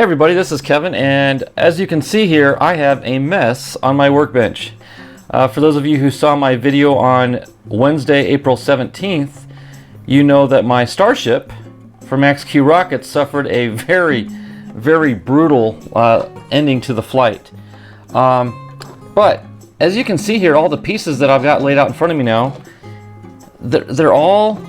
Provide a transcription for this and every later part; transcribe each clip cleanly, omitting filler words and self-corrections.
everybody, this is Kevin, and as you can see here, I have a mess on my workbench. For those of you who saw my video on Wednesday, April 17th, you know that my Starship for Max Q Rockets suffered a very brutal ending to the flight. But as you can see here, all the pieces that I've got laid out in front of me now, they're all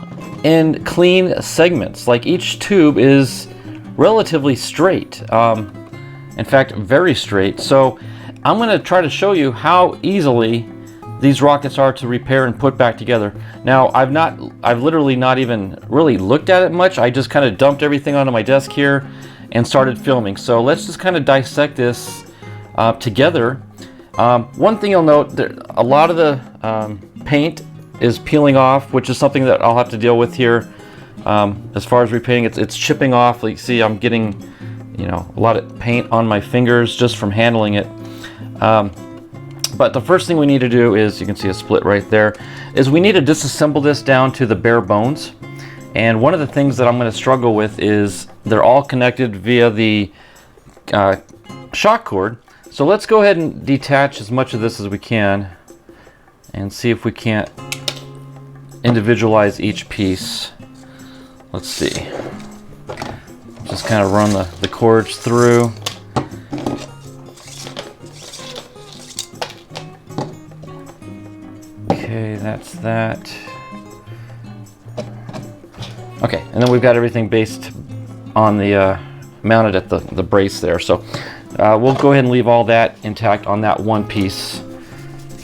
in clean segments. Like each tube is relatively straight, in fact very straight. So I'm going to try to show you how easily these rockets are to repair and put back together. Now I've literally not even really looked at it much. I just kind of dumped everything onto my desk here and started filming. So let's just kind of dissect this together. One thing you'll note, a lot of the paint is peeling off, which is something that I'll have to deal with here. As far as repainting, it's chipping off. Like, see, I'm getting, a lot of paint on my fingers just from handling it. But the first thing we need to do is, you can see a split right there, is we need to disassemble this down to the bare bones. And one of the things that I'm going to struggle with is they're all connected via the shock cord. So let's go ahead and detach as much of this as we can and see if we can't individualize each piece. Let's see. Just kind of run the cords through. Okay, that's that. Okay, and then we've got everything based on the mounted at the brace there. So we'll go ahead and leave all that intact on that one piece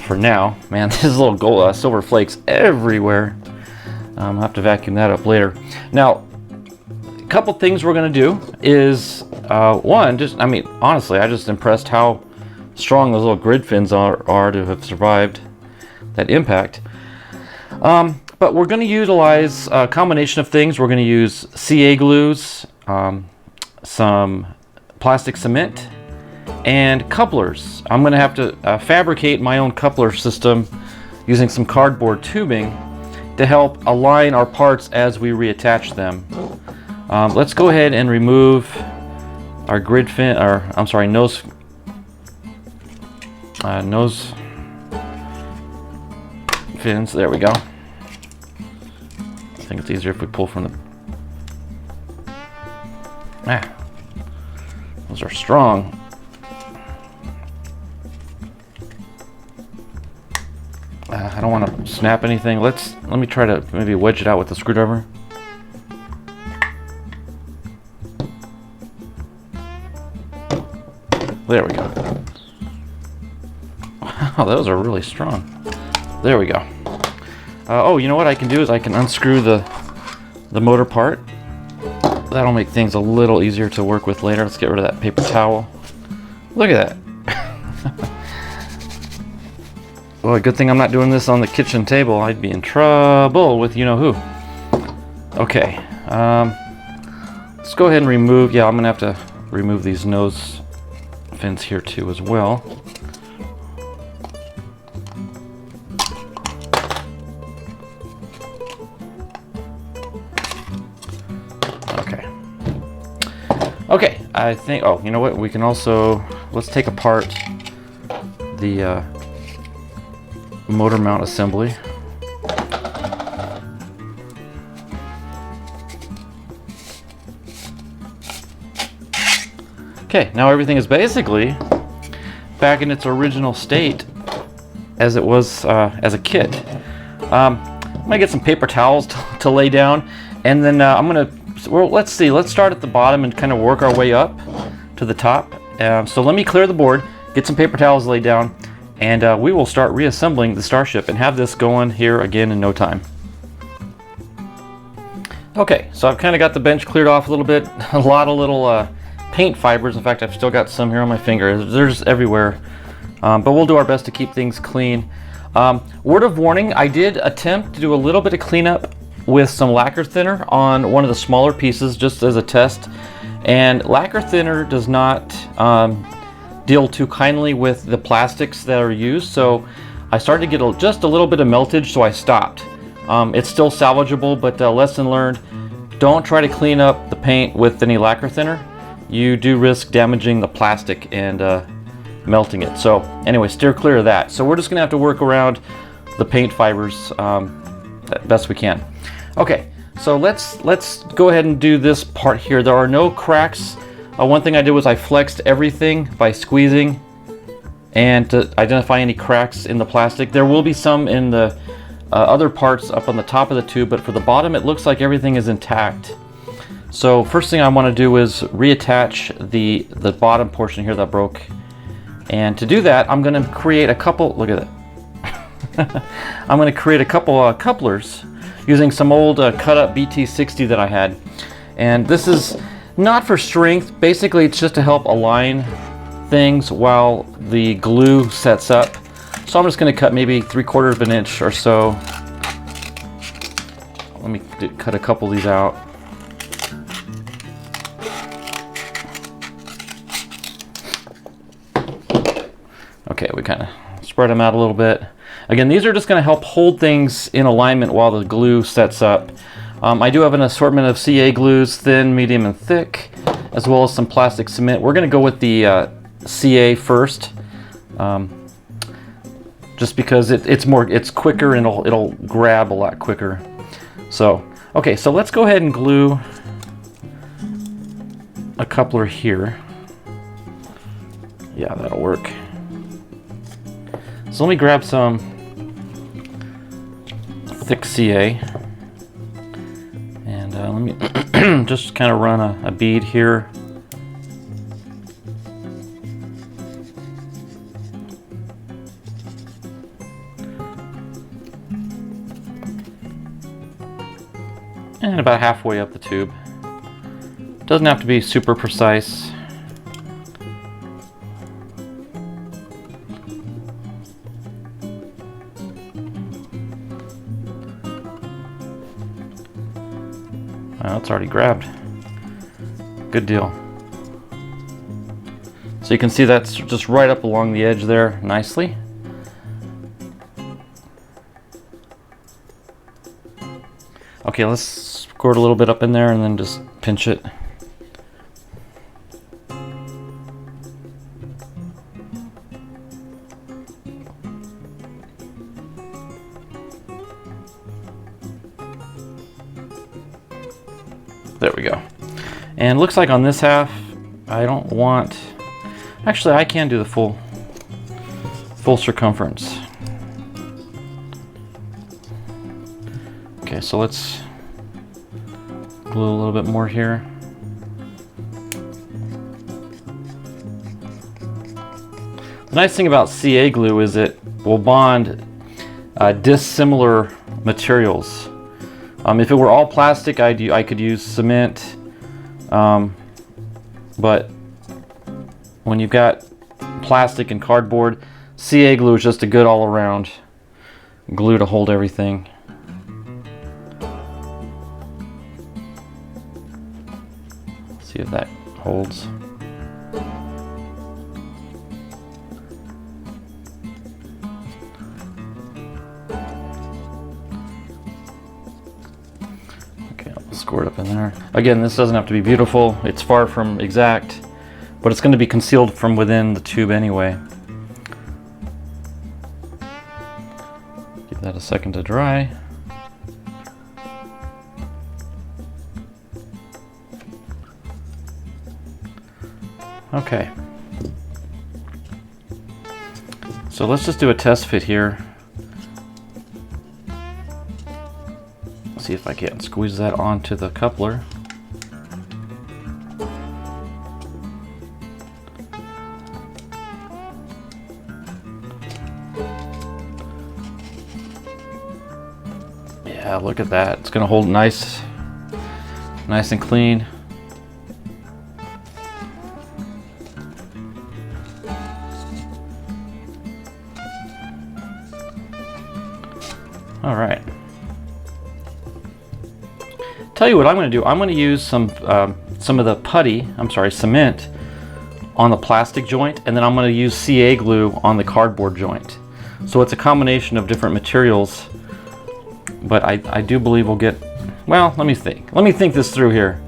for now. Man, there's little gold, silver flakes everywhere. I'll have to vacuum that up later. Now, a couple things we're going to do is, one, honestly, I'm just impressed how strong those little grid fins are to have survived that impact. But we're going to utilize a combination of things. We're going to use CA glues, some plastic cement, and couplers. I'm going to have to fabricate my own coupler system using some cardboard tubing to help align our parts as we reattach them. Let's go ahead and remove our grid fin, or I'm sorry, nose fins. There we go. I think it's easier if we pull from the... those are strong. I don't want to snap anything. Let me try to maybe wedge it out with the screwdriver. There we go. Wow, those are really strong. There we go. Oh, you know what I can do is I can unscrew the motor part. That'll make things a little easier to work with later. Let's get rid of that paper towel. Look at that. Well, good thing I'm not doing this on the kitchen table. I'd be in trouble with you-know-who. Okay. Let's go ahead and remove... Yeah, I'm going to have to remove these nose fins here too as well. Okay, I think, oh, you know what, we can also, let's take apart the motor mount assembly. Okay, now everything is basically back in its original state as it was as a kit. I'm gonna get some paper towels to lay down, and then I'm gonna, well, let's see, let's start at the bottom and kind of work our way up to the top. So let me clear the board, get some paper towels laid down, and we will start reassembling the Starship and have this going here again in no time. Okay, so I've kind of got the bench cleared off a little bit. A lot of little paint fibers. In fact, I've still got some here on my finger. There's everywhere. But we'll do our best to keep things clean. Word of warning, I did attempt to do a little bit of cleanup with some lacquer thinner on one of the smaller pieces just as a test. And lacquer thinner does not deal too kindly with the plastics that are used. So I started to get just a little bit of meltage, so I stopped. It's still salvageable, but lesson learned, don't try to clean up the paint with any lacquer thinner. you do risk damaging the plastic and melting it. So anyway, steer clear of that. So we're just gonna have to work around the paint fibers best we can. Okay, so let's go ahead and do this part here. There are no cracks. One thing I did was I flexed everything by squeezing and to identify any cracks in the plastic. There will be some in the other parts up on the top of the tube, but for the bottom it looks like everything is intact. So first thing I want to do is reattach the bottom portion here that broke. And to do that, I'm going to create a couple, look at it. I'm going to create a couple couplers using some old cut up BT60 that I had. And this is not for strength. Basically, it's just to help align things while the glue sets up. So I'm just going to cut maybe 3/4 of an inch or so. Let me cut a couple of these out. Okay, we kind of spread them out a little bit. Again, these are just going to help hold things in alignment while the glue sets up. I do have an assortment of CA glues, thin, medium, and thick, as well as some plastic cement. We're going to go with the CA first, just because it's quicker and it'll grab a lot quicker. So, okay, so let's go ahead and glue a coupler here. Yeah, that'll work. So let me grab some thick CA, and let me just kind of run a bead here. And about halfway up the tube. Doesn't have to be super precise. Well, it's already grabbed. Good deal. So you can see that's just right up along the edge there nicely. Okay, let's squirt a little bit up in there and then just pinch it. There we go. And it looks like on this half, I don't want, actually I can do the full circumference. Okay, so let's glue a little bit more here. The nice thing about CA glue is it will bond dissimilar materials. If it were all plastic, I could use cement, but when you've got plastic and cardboard, CA glue is just a good all-around glue to hold everything. See if that holds. Okay, I'll squirt up in there. Again, this doesn't have to be beautiful. It's far from exact, but it's going to be concealed from within the tube anyway. Give that a second to dry. Okay, so let's just do a test fit here. See if I can squeeze that onto the coupler. Yeah, look at that. It's gonna hold nice and clean. All right. Tell you what I'm going to do. I'm going to use some of the cement on the plastic joint, and then I'm going to use CA glue on the cardboard joint. So it's a combination of different materials, but I do believe we'll get, well, let me think this through here.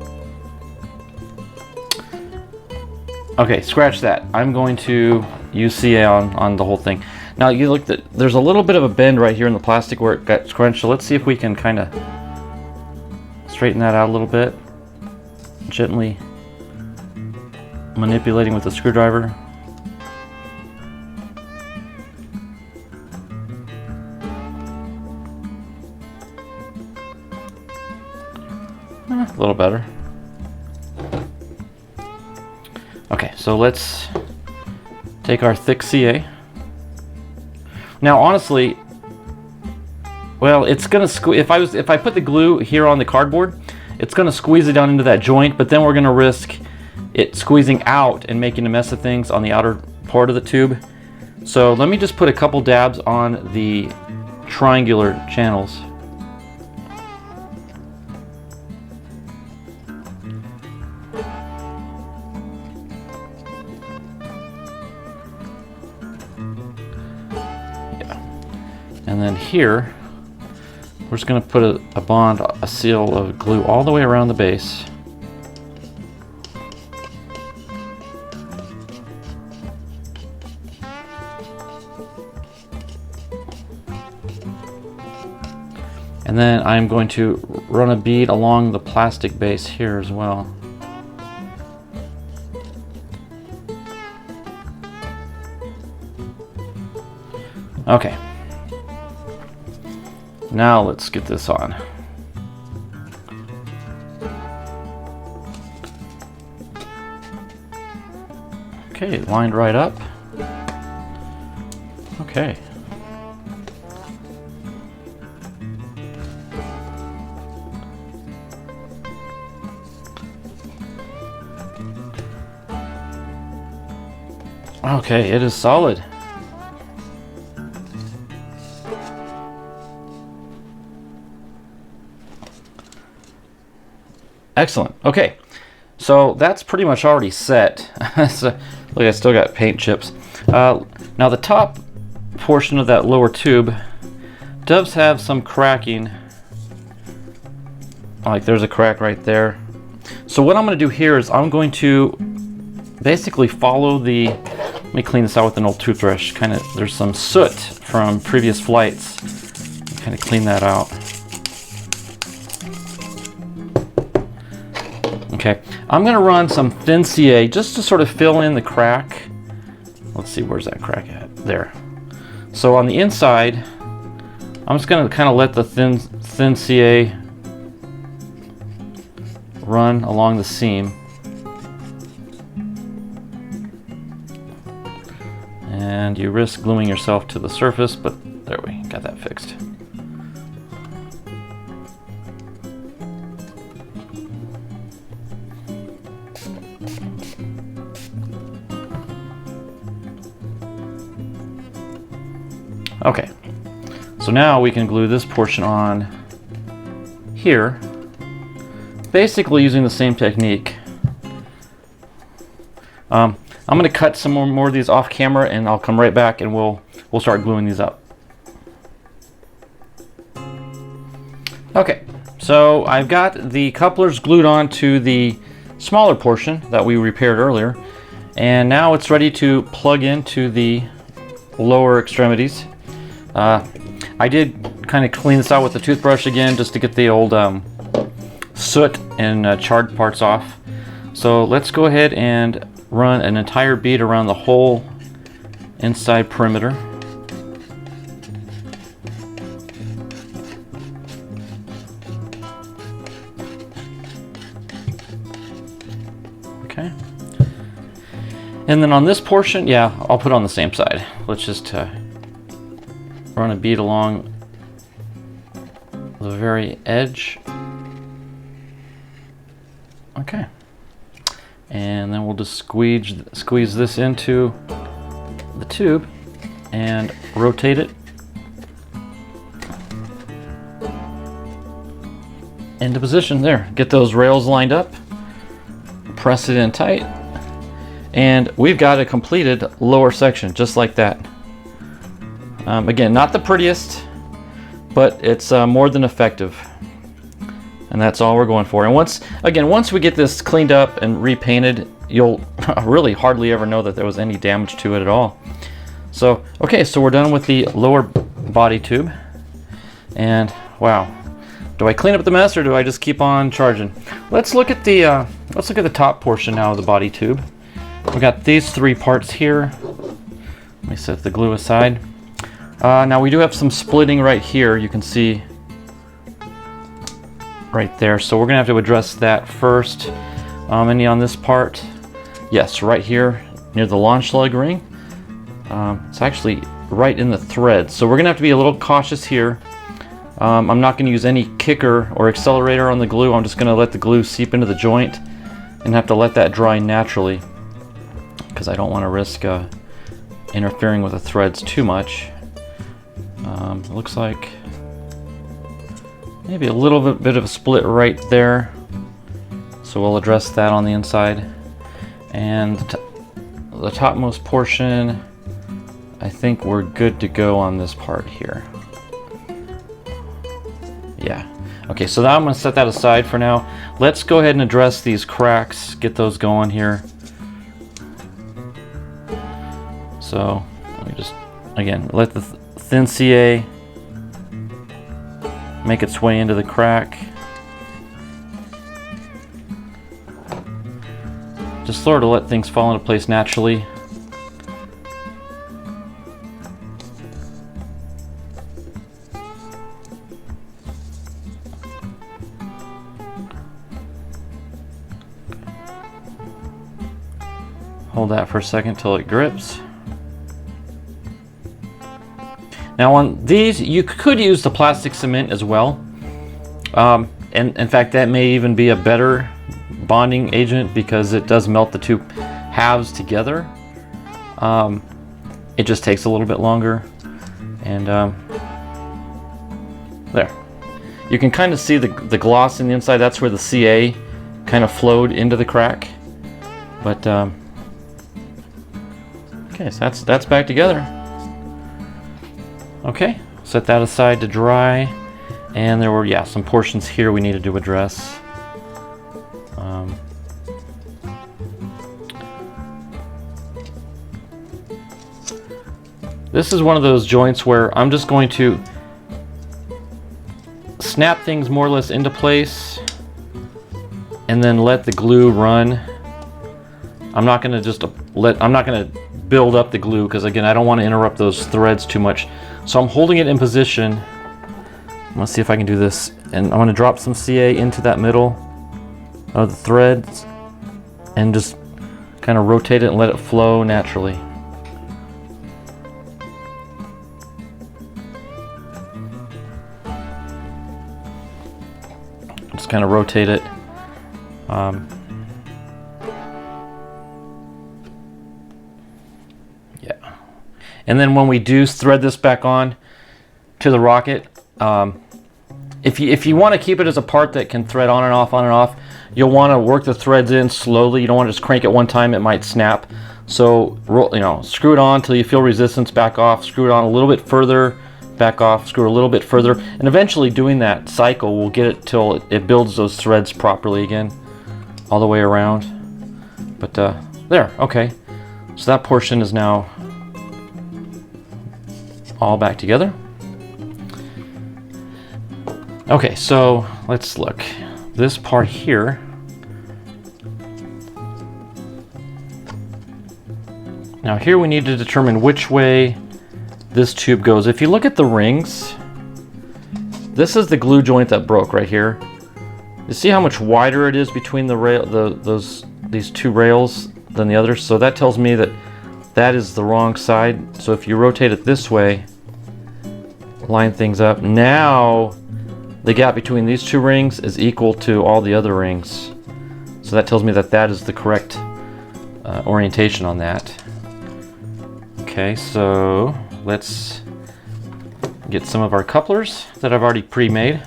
Okay, scratch that. I'm going to use CA on the whole thing. Now you look at, there's a little bit of a bend right here in the plastic where it got scrunched, so let's see if we can kind of straighten that out a little bit. Gently manipulating with the screwdriver. A little better. Okay, so let's take our thick CA. Now, honestly, well, it's gonna if I put the glue here on the cardboard, it's gonna squeeze it down into that joint, but then we're gonna risk it squeezing out and making a mess of things on the outer part of the tube. So let me just put a couple dabs on the triangular channels. And then here, we're just going to put a bond, a seal of glue all the way around the base. And then I'm going to run a bead along the plastic base here as well. Okay. Now let's get this on. Okay, lined right up. Okay. Okay, it is solid. Excellent. Okay, so that's pretty much already set. So, look, I still got paint chips. Now the top portion of that lower tube does have some cracking. Like there's a crack right there. So what I'm going to do here is I'm going to basically follow the, let me clean this out with an old toothbrush. Kind of, there's some soot from previous flights. Kind of clean that out. Okay, I'm going to run some thin CA just to sort of fill in the crack. Let's see, where's that crack at? There. So on the inside, I'm just going to kind of let the thin CA run along the seam. And you risk gluing yourself to the surface, but there we got that fixed. Okay, so now we can glue this portion on here, basically using the same technique. I'm going to cut some more of these off camera, and I'll come right back and we'll start gluing these up. Okay, so I've got the couplers glued on to the smaller portion that we repaired earlier, and now it's ready to plug into the lower extremities. I did kind of clean this out with the toothbrush again just to get the old soot and charred parts off. So let's go ahead and run an entire bead around the whole inside perimeter. Okay. And then on this portion, yeah, I'll put it on the same side. Let's just run a bead along the very edge. Okay. And then we'll just squeeze this into the tube and rotate it into position. There, get those rails lined up, press it in tight, and we've got a completed lower section just like that. Again, not the prettiest, but it's more than effective. And that's all we're going for. And once we get this cleaned up and repainted, you'll really hardly ever know that there was any damage to it at all. So, okay, so we're done with the lower body tube. And wow, do I clean up the mess or do I just keep on charging? Let's look at the top portion now of the body tube. We got these three parts here. Let me set the glue aside. Now we do have some splitting right here. You can see right there. So we're gonna have to address that first. Any on this part? Yes, right here near the launch lug ring. It's actually right in the thread. So we're gonna have to be a little cautious here. I'm not gonna use any kicker or accelerator on the glue. I'm just gonna let the glue seep into the joint and have to let that dry naturally, because I don't want to risk interfering with the threads too much. It looks like maybe a little bit of a split right there, so we'll address that on the inside. And the topmost portion, I think we're good to go on this part here. Yeah. Okay, so now I'm going to set that aside for now. Let's go ahead and address these cracks, get those going here. So let me just, again, let the thin CA make its way into the crack. Just sort of let things fall into place naturally. Hold that for a second till it grips. Now on these, you could use the plastic cement as well. And in fact, that may even be a better bonding agent because it does melt the two halves together. It just takes a little bit longer. And there. You can kind of see the gloss in the inside. That's where the CA kind of flowed into the crack. But okay, so that's back together. Okay, set that aside to dry. And there were, yeah, some portions here we needed to address. This is one of those joints where I'm just going to snap things more or less into place and then let the glue run. I'm not going to build up the glue because, again, I don't want to interrupt those threads too much. So I'm holding it in position. Let's see if I can do this. And I'm going to drop some CA into that middle of the threads and just kind of rotate it and let it flow naturally. Just kind of rotate it. Yeah. And then when we do thread this back on to the rocket, if you want to keep it as a part that can thread on and off, you'll want to work the threads in slowly. You don't want to just crank it one time, it might snap. So screw it on until you feel resistance, back off, screw it on a little bit further, back off, screw a little bit further, and eventually doing that cycle will get it till it builds those threads properly again, all the way around. But there, okay. So that portion is now all back together. Okay, so let's look. This part here, now here we need to determine which way this tube goes. If you look at the rings, this is the glue joint that broke right here. You see how much wider it is between the rail, these two rails than the others? So that tells me that that is the wrong side. So if you rotate it this way, line things up. Now the gap between these two rings is equal to all the other rings. So that tells me that that is the correct orientation on that. Okay, so let's get some of our couplers that I've already pre-made.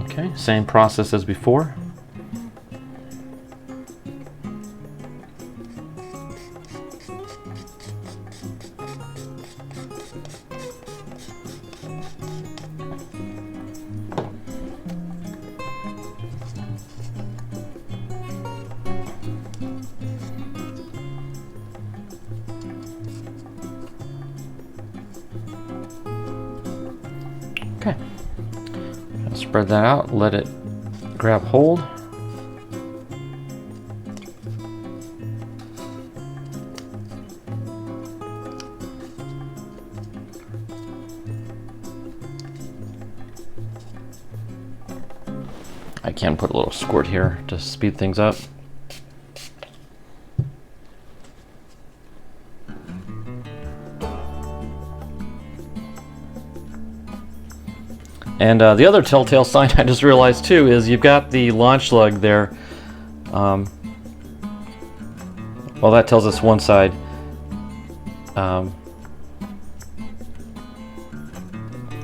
Okay, same process as before. Okay. Spread that out, let it grab hold. I can put a little squirt here to speed things up. And the other telltale sign I just realized too is you've got the launch lug there. Well, that tells us one side.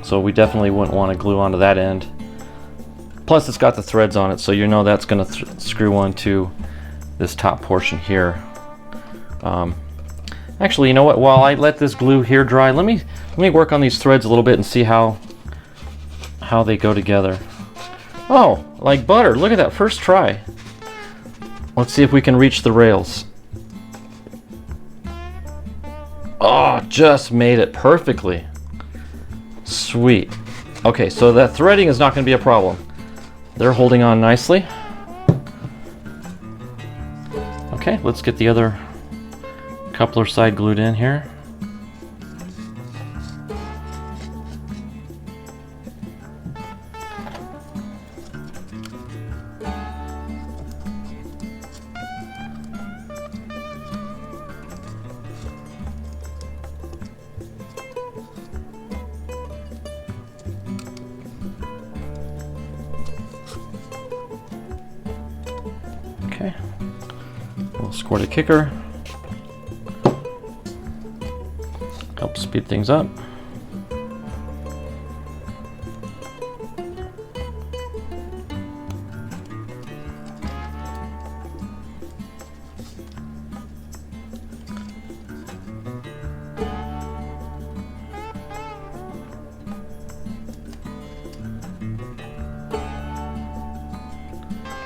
So we definitely wouldn't want to glue onto that end. Plus it's got the threads on it, so you know that's going to screw onto this top portion here. Actually, you know what? While I let this glue here dry, let me work on these threads a little bit and see how they go together. Oh, like butter. Look at that, first try. Let's see if we can reach the rails. Oh, just made it perfectly. Sweet. Okay, so that threading is not going to be a problem. They're holding on nicely. Okay, let's get the other coupler side glued in here. Okay, we'll squirt a kicker. Help speed things up.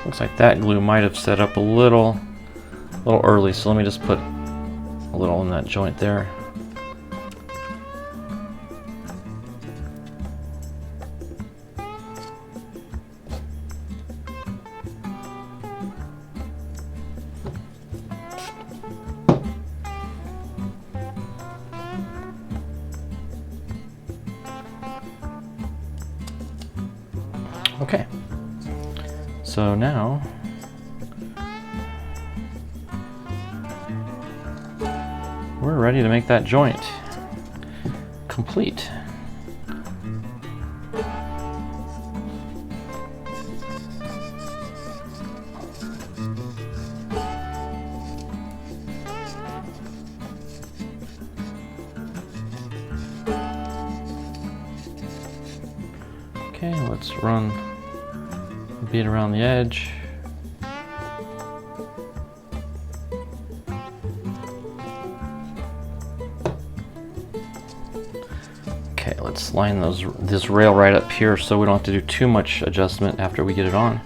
Looks like that glue might have set up a little early, so let me just put a little in that joint there. Okay. So now we're ready to make that joint complete. Okay, let's run a bead around the edge. Okay, let's line this rail right up here so we don't have to do too much adjustment after we get it on.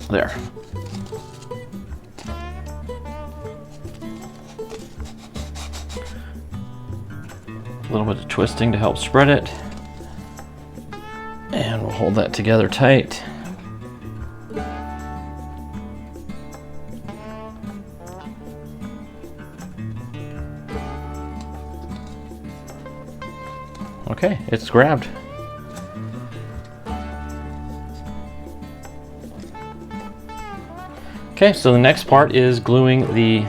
There. A little bit of twisting to help spread it. And we'll hold that together tight. Okay, it's grabbed. Okay, so the next part is gluing the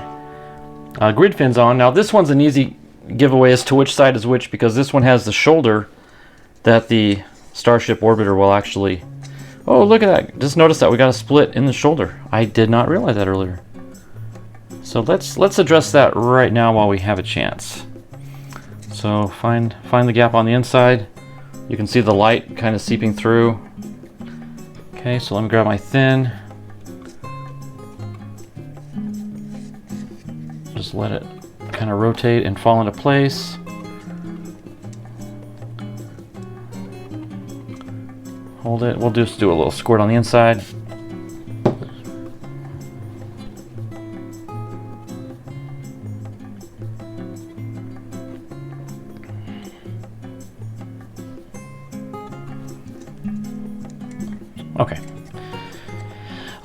grid fins on. Now this one's an easy giveaway as to which side is which, because this one has the shoulder that the Starship Orbiter will actually... Oh, look at that. Just notice that we got a split in the shoulder. I did not realize that earlier. So let's address that right now while we have a chance. So find the gap on the inside. You can see the light kind of seeping through. Okay, so let me grab my thin. Just let it kind of rotate and fall into place. Hold it. We'll just do a little squirt on the inside. Okay.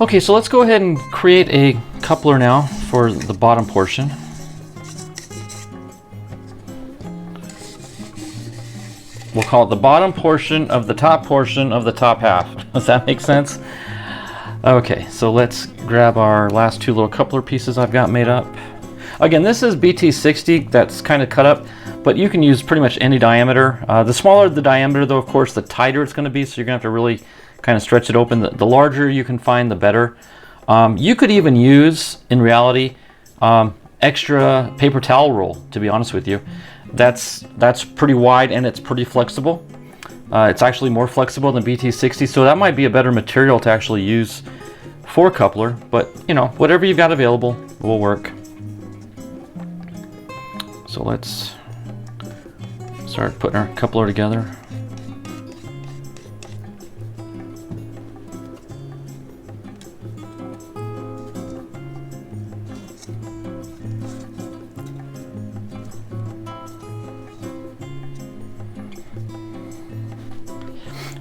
Okay, so let's go ahead and create a coupler now for the bottom portion. We'll call it the bottom portion of the top half. Does that make sense? Okay, so let's grab our last two little coupler pieces I've got made up. Again, this is BT60 that's kind of cut up, but you can use pretty much any diameter. The smaller the diameter, though, of course, the tighter it's going to be, so you're going to have to really kind of stretch it open. The larger you can find, the better. You could even use, in reality, extra paper towel roll, to be honest with you. That's pretty wide and it's pretty flexible. It's actually more flexible than BT60, so that might be a better material to actually use for coupler, but you know, whatever you've got available will work. So let's start putting our coupler together.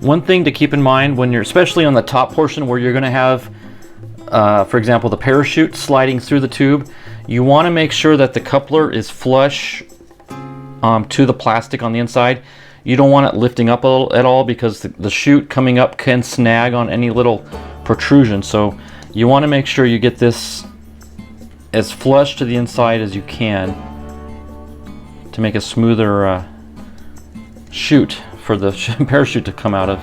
One thing to keep in mind when you're, especially on the top portion where you're going to have, for example, the parachute sliding through the tube, you want to make sure that the coupler is flush to the plastic on the inside. You don't want it lifting up at all because the chute coming up can snag on any little protrusion. So you want to make sure you get this as flush to the inside as you can to make a smoother chute for the parachute to come out of.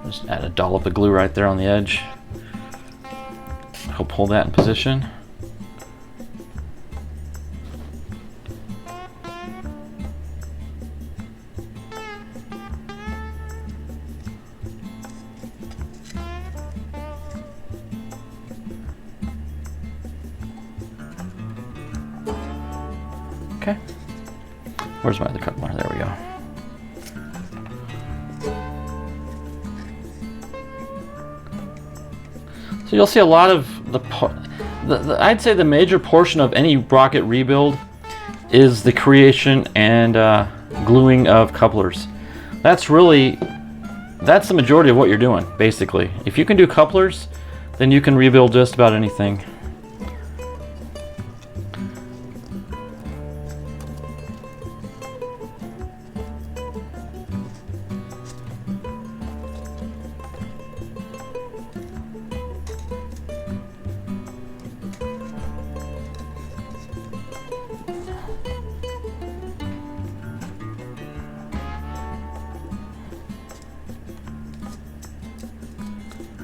Just add a dollop of glue right there on the edge. Help hold that in position. Okay. Where's my other coupler? There we go. So you'll see a lot of I'd say the major portion of any rocket rebuild is the creation and gluing of couplers. That's the majority of what you're doing, basically. If you can do couplers, then you can rebuild just about anything.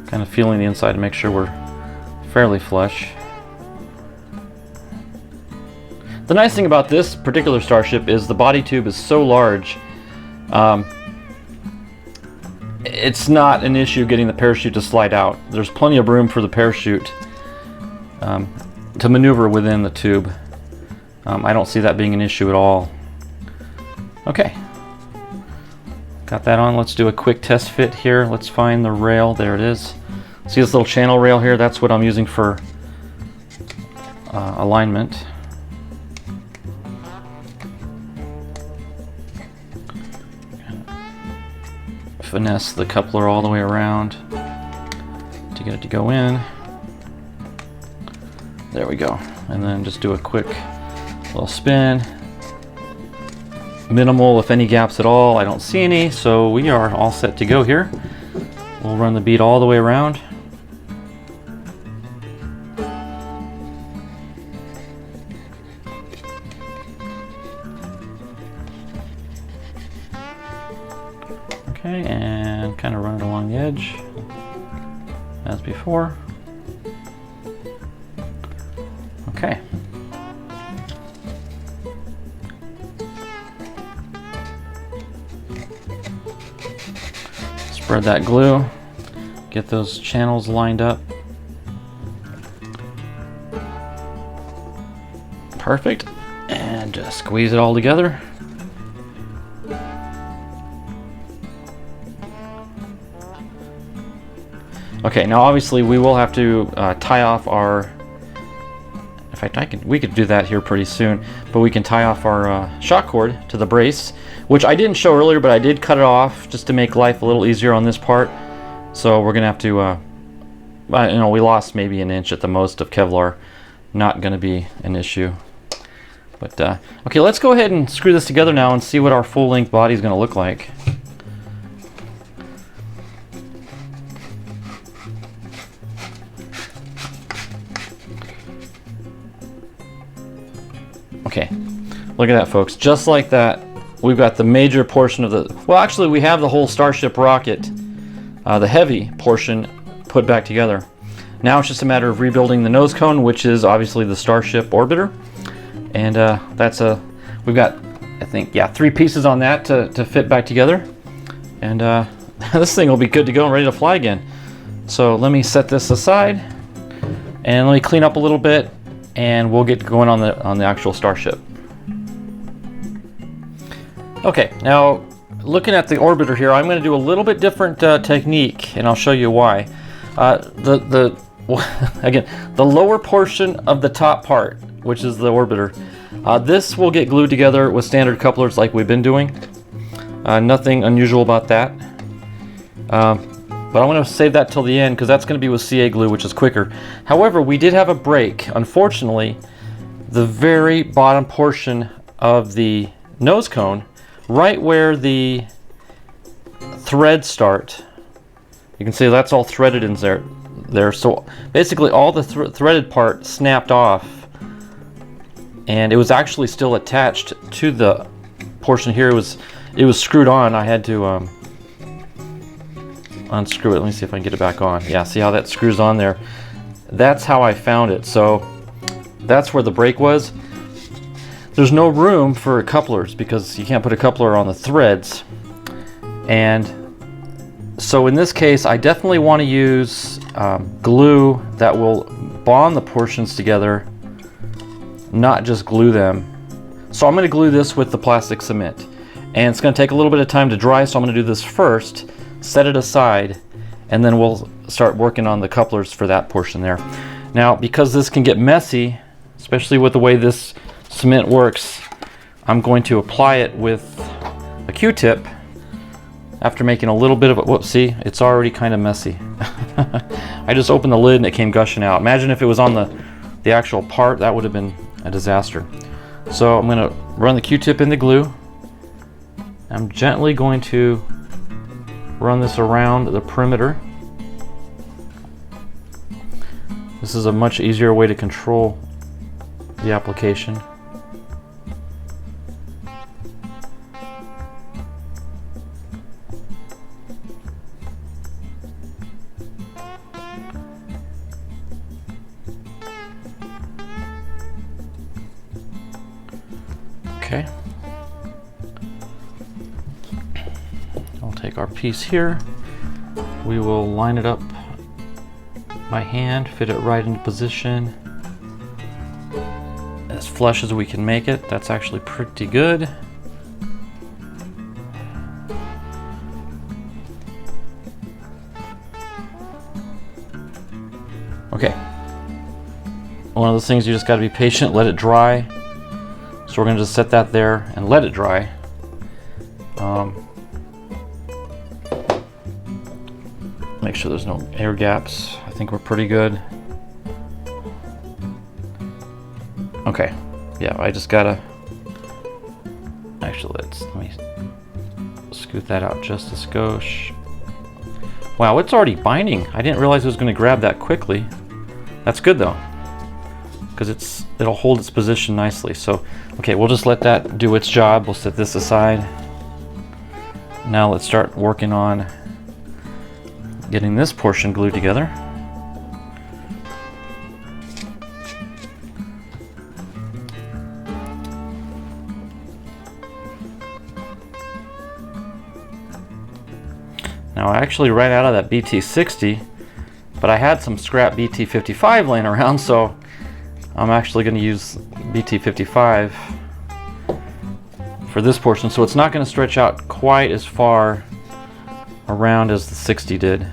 Kind of feeling the inside to make sure we're fairly flush. The nice thing about this particular Starship is the body tube is so large, it's not an issue getting the parachute to slide out. There's plenty of room for the parachute to maneuver within the tube. I don't see that being an issue at all. Okay. Got that on. Let's do a quick test fit here. Let's find the rail. There it is. See this little channel rail here? That's what I'm using for alignment. Finesse the coupler all the way around to get it to go in. There we go. And then just do a quick little spin. Minimal, if any, gaps at all. I don't see any, so we are all set to go here. We'll run the bead all the way around. Okay, and kind of run it along the edge as before. Okay. Spread that glue, get those channels lined up. Perfect. And just squeeze it all together. Okay, now obviously we will have to tie off our, in fact we could do that here pretty soon, but we can tie off our shock cord to the brace, which I didn't show earlier, but I did cut it off just to make life a little easier on this part. So we're gonna have to, you know, we lost maybe an inch at the most of Kevlar. Not gonna be an issue. But okay, let's go ahead and screw this together now and see what our full-length body is gonna look like. Okay, look at that, folks. Just like that, we've got the major portion of the, well, actually we have the whole Starship rocket, the heavy portion, put back together. Now it's just a matter of rebuilding the nose cone, which is obviously the Starship orbiter. And we've got, I think, yeah, 3 pieces on that to fit back together. And this thing will be good to go and ready to fly again. So let me set this aside and let me clean up a little bit, and we'll get going on the actual Starship. Okay, now looking at the orbiter here, I'm going to do a little bit different technique, and I'll show you why. Again, the lower portion of the top part, which is the orbiter, this will get glued together with standard couplers like we've been doing. Nothing unusual about that. But I'm going to save that till the end because that's going to be with CA glue, which is quicker. However, we did have a break. Unfortunately, the very bottom portion of the nose cone, right where the threads start, you can see that's all threaded in there. So basically all the threaded part snapped off, and it was actually still attached to the portion here. It was screwed on. I had to unscrew it. Let me see if I can get it back on. Yeah, see how that screws on there? That's how I found it. So that's where the break was. There's no room for couplers because you can't put a coupler on the threads. And so in this case, I definitely want to use glue that will bond the portions together, not just glue them. So I'm going to glue this with the plastic cement. And it's going to take a little bit of time to dry, so I'm going to do this first, set it aside, and then we'll start working on the couplers for that portion there. Now, because this can get messy, especially with the way this cement works, I'm going to apply it with a Q-tip after making a little bit of it. Whoops, see, it's already kind of messy. I just opened the lid and it came gushing out. Imagine if it was on the actual part, that would have been a disaster. So I'm going to run the Q-tip in the glue. I'm gently going to run this around the perimeter. This is a much easier way to control the application. Okay. I'll take our piece here. We will line it up by hand, fit it right into position. As flush as we can make it. That's actually pretty good. Okay. One of those things you just got to be patient, let it dry. So we're going to just set that there and let it dry. Make sure there's no air gaps. I think we're pretty good. Okay, yeah, I just gotta, actually let me scoot that out just a skosh. Wow, it's already binding. I didn't realize it was gonna grab that quickly. That's good though, because it'll hold its position nicely. So, okay, we'll just let that do its job. We'll set this aside. Now let's start working on getting this portion glued together. Now I actually ran out of that BT60, but I had some scrap BT55 laying around, so I'm actually going to use BT55 for this portion, so it's not going to stretch out quite as far around as the 60 did.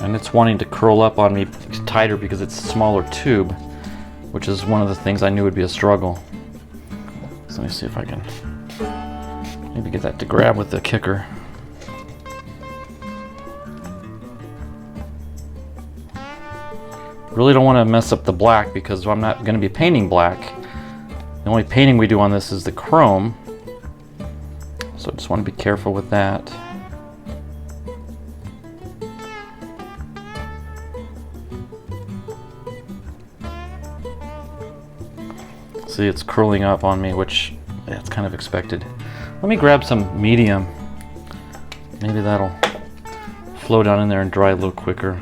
and it's wanting to curl up on me tighter because it's a smaller tube, which is one of the things I knew would be a struggle. So let me see if I can maybe get that to grab with the kicker. Really don't want to mess up the black because I'm not going to be painting black. The only painting we do on this is the chrome. So I just want to be careful with that. See, it's curling up on me, which it's kind of expected. Let me grab some medium. Maybe that'll flow down in there and dry a little quicker.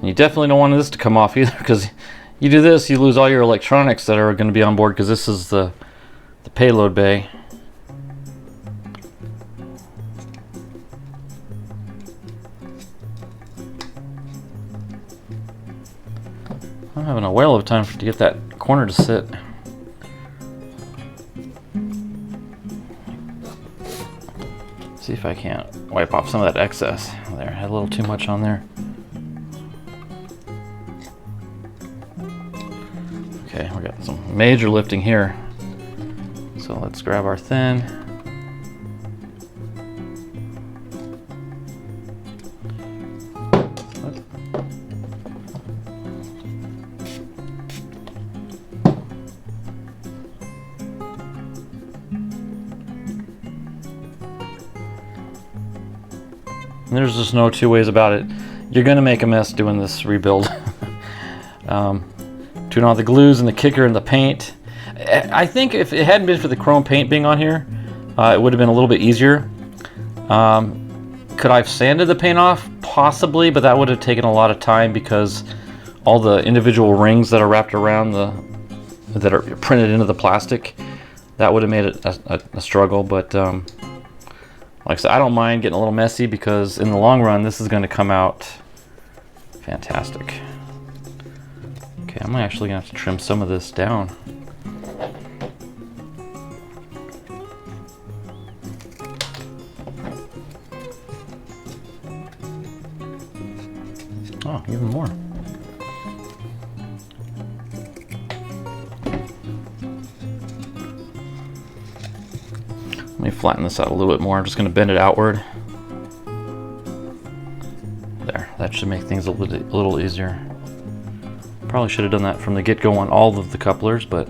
You definitely don't want this to come off either, because you do this, you lose all your electronics that are going to be on board, because this is the payload bay. I'm having a whale of a time to get that corner to sit. See if I can't wipe off some of that excess. There, I had a little too much on there. Okay, we got some major lifting here. So let's grab our thin. And there's just no two ways about it. You're gonna make a mess doing this rebuild. Doing all the glues and the kicker and the paint. I think if it hadn't been for the chrome paint being on here, it would have been a little bit easier. Could I have sanded the paint off? Possibly, but that would have taken a lot of time because all the individual rings that are wrapped around that are printed into the plastic, that would have made it a struggle. But like I said, I don't mind getting a little messy because in the long run, this is going to come out fantastic. Okay, I'm actually going to have to trim some of this down. Oh, even more. Let me flatten this out a little bit more. I'm just going to bend it outward. There, that should make things a little easier. Probably should have done that from the get-go on all of the couplers, but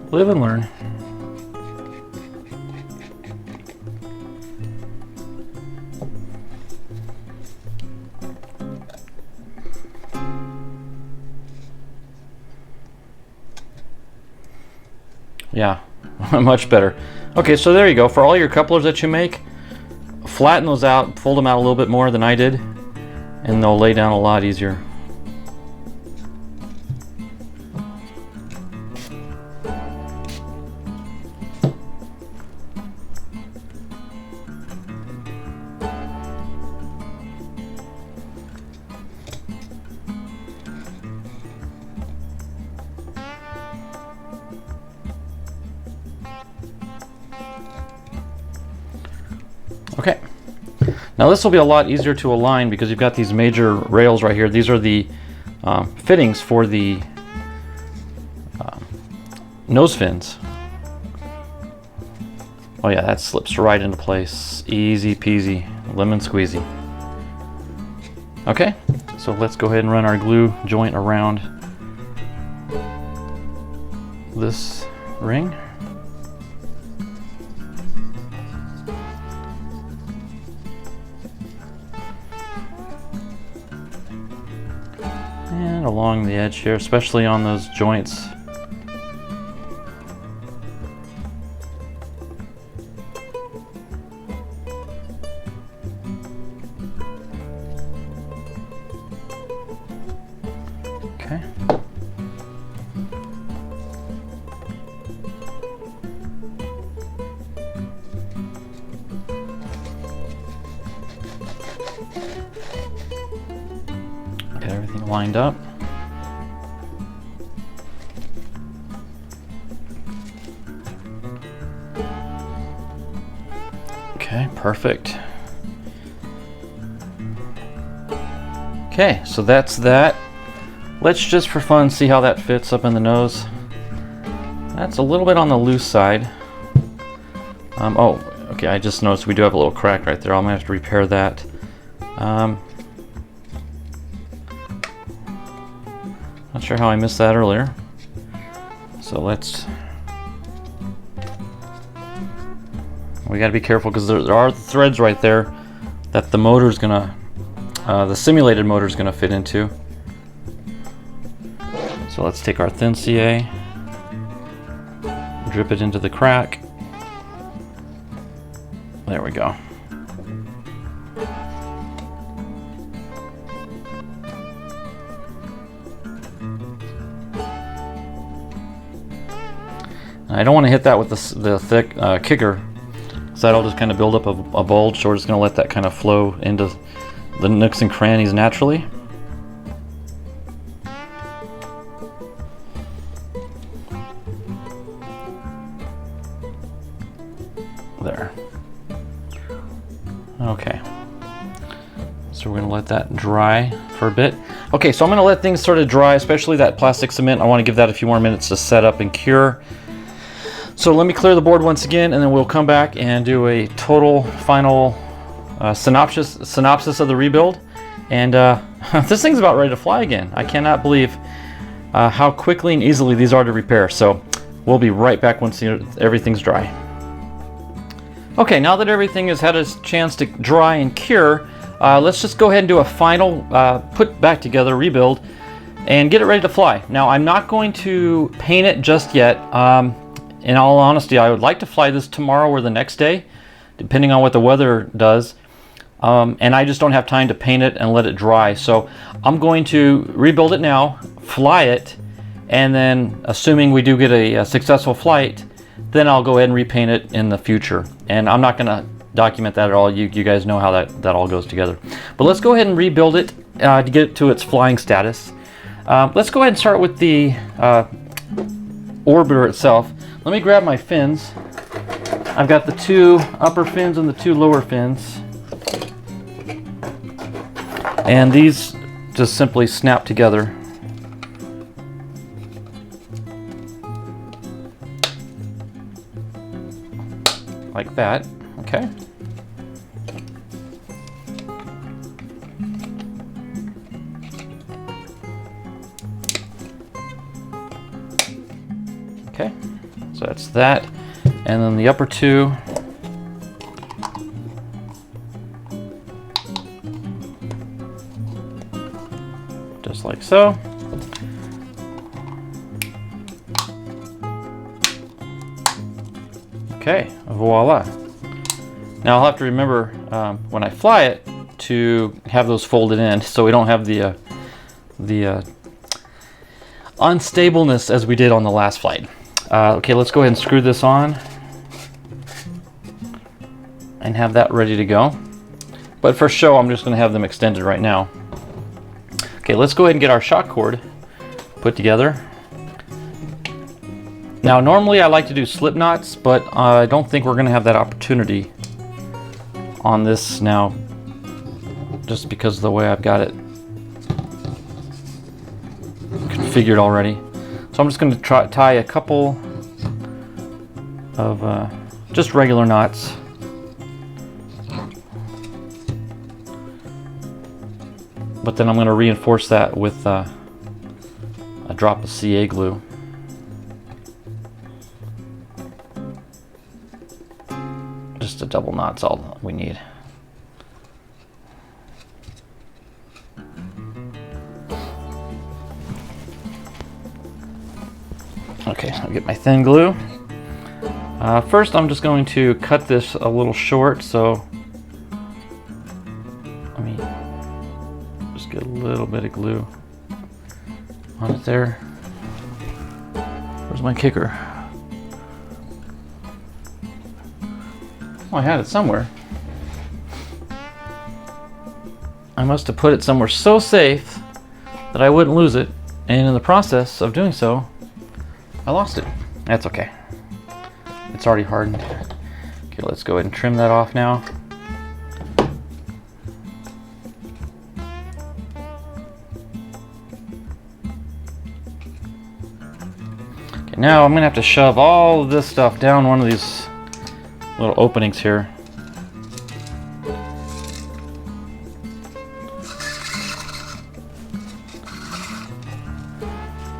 live and learn. Yeah, much better. Okay, so there you go. For all your couplers that you make, flatten those out, fold them out a little bit more than I did, and they'll lay down a lot easier. Okay, now this will be a lot easier to align because you've got these major rails right here. These are the fittings for the nose fins. Oh yeah, that slips right into place. Easy peasy, lemon squeezy. Okay, so let's go ahead and run our glue joint around this ring. And along the edge here, especially on those joints. Okay. Get everything lined up. Okay, perfect. Okay, so that's that. Let's just for fun see how that fits up in the nose. That's a little bit on the loose side. Oh, okay, I just noticed we do have a little crack right there. I'm gonna have to repair that. Not sure how I missed that earlier. So we gotta be careful because there are threads right there that the motor's gonna, the simulated motor's gonna fit into. So let's take our thin CA, drip it into the crack. There we go. I don't want to hit that with the thick kicker, so that'll just kind of build up a bulge, so we're just going to let that kind of flow into the nooks and crannies naturally. There. Okay. So we're going to let that dry for a bit. Okay, so I'm going to let things sort of dry, especially that plastic cement. I want to give that a few more minutes to set up and cure. So let me clear the board once again, and then we'll come back and do a total final synopsis of the rebuild. And this thing's about ready to fly again. I cannot believe how quickly and easily these are to repair. So we'll be right back once everything's dry. Okay, now that everything has had a chance to dry and cure, let's just go ahead and do a final put back together rebuild and get it ready to fly. Now I'm not going to paint it just yet. In all honesty, I would like to fly this tomorrow or the next day, depending on what the weather does. And I just don't have time to paint it and let it dry. So I'm going to rebuild it now, fly it, and then assuming we do get a successful flight, then I'll go ahead and repaint it in the future. And I'm not going to document that at all. You guys know how that all goes together. But let's go ahead and rebuild it to get it to its flying status. Let's go ahead and start with the orbiter itself. Let me grab my fins. I've got the two upper fins and the two lower fins. And these just simply snap together. Like that, okay. Okay. So that's that, and then the upper two, just like so. Okay, voila. Now I'll have to remember when I fly it to have those folded in, so we don't have the unstableness as we did on the last flight. Okay, let's go ahead and screw this on and have that ready to go. But for show, I'm just going to have them extended right now. Okay, let's go ahead and get our shock cord put together. Now, normally I like to do slip knots, but I don't think we're going to have that opportunity on this now, just because of the way I've got it configured already. So I'm just going to tie a couple of just regular knots. But then I'm going to reinforce that with a drop of CA glue. Just a double knot's all we need. Okay, I'll get my thin glue. First, I'm just going to cut this a little short, so let me just get a little bit of glue on it there. Where's my kicker? Oh, I had it somewhere. I must have put it somewhere so safe that I wouldn't lose it, and in the process of doing so, I lost it. That's okay. It's already hardened. Okay, let's go ahead and trim that off now. Okay, now I'm gonna have to shove all of this stuff down one of these little openings here.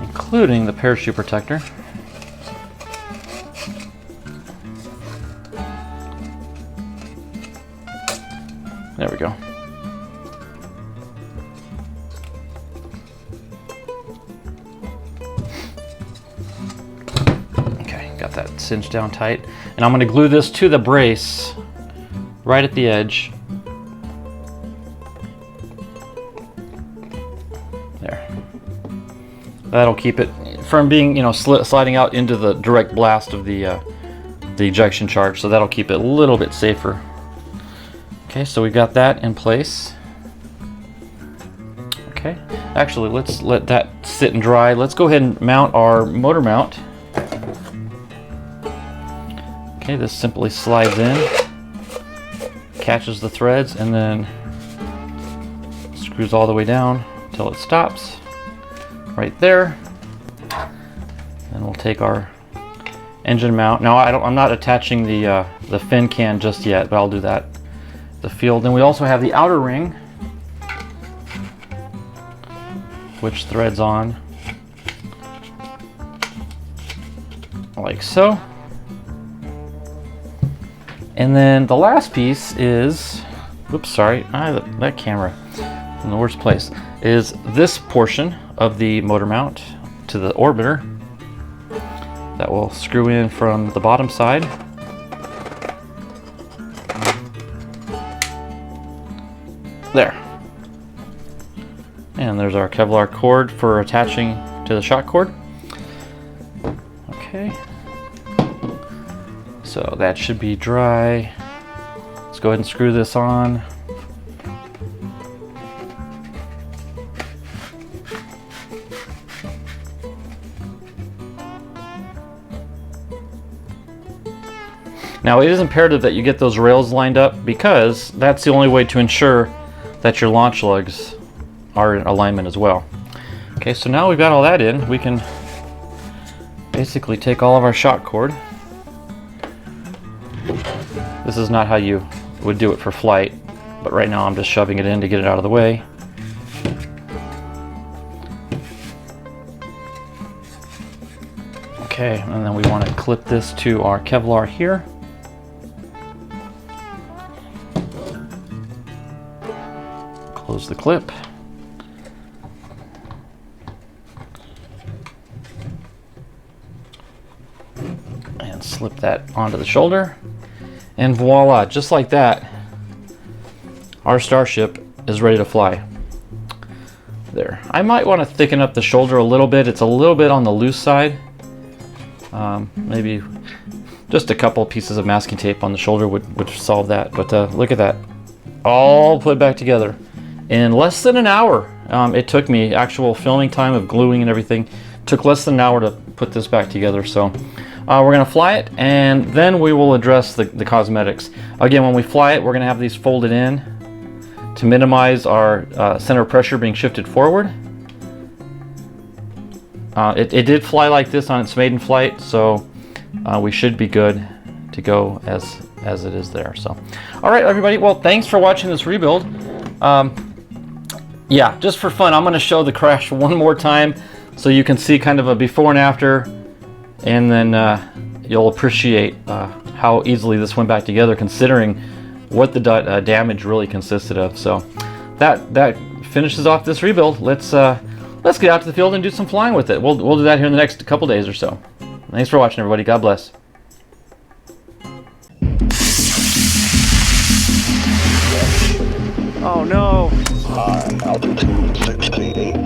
Including the parachute protector. There we go. Okay, got that cinched down tight. And I'm going to glue this to the brace right at the edge. There. That'll keep it from being, you know, sliding out into the direct blast of the ejection charge. So that'll keep it a little bit safer. Okay, so we got that in place. Okay, actually, let's let that sit and dry. Let's go ahead and mount our motor mount. Okay, this simply slides in, catches the threads, and then screws all the way down until it stops right there. And we'll take our engine mount. Now, I'm not attaching the fin can just yet, but I'll do that. The field. Then we also have the outer ring, which threads on like so. And then the last piece is, oops, sorry, that camera in the worst place, is this portion of the motor mount to the orbiter that will screw in from the bottom side. There. And there's our Kevlar cord for attaching to the shock cord. Okay. So that should be dry. Let's go ahead and screw this on. Now, it is imperative that you get those rails lined up because that's the only way to ensure that your launch lugs are in alignment as well. Okay, so now we've got all that in, we can basically take all of our shock cord. This is not how you would do it for flight, but right now I'm just shoving it in to get it out of the way. Okay, and then we want to clip this to our Kevlar here. Close the clip. And slip that onto the shoulder. And voila, just like that, our Starship is ready to fly. There. I might want to thicken up the shoulder a little bit. It's a little bit on the loose side. Maybe just a couple pieces of masking tape on the shoulder would solve that. But look at that. All put back together. In less than an hour. It took me, actual filming time of gluing and everything, took less than an hour to put this back together. So we're going to fly it, and then we will address the cosmetics. Again, when we fly it, we're going to have these folded in to minimize our center of pressure being shifted forward. It did fly like this on its maiden flight, so we should be good to go as it is there. So, all right, everybody. Well, thanks for watching this rebuild. Yeah, just for fun, I'm going to show the crash one more time so you can see kind of a before and after, and then you'll appreciate how easily this went back together considering what the damage really consisted of. So that finishes off this rebuild. Let's get out to the field and do some flying with it. We'll do that here in the next couple days or so. Thanks for watching, everybody. God bless. Oh no! Altitude 68.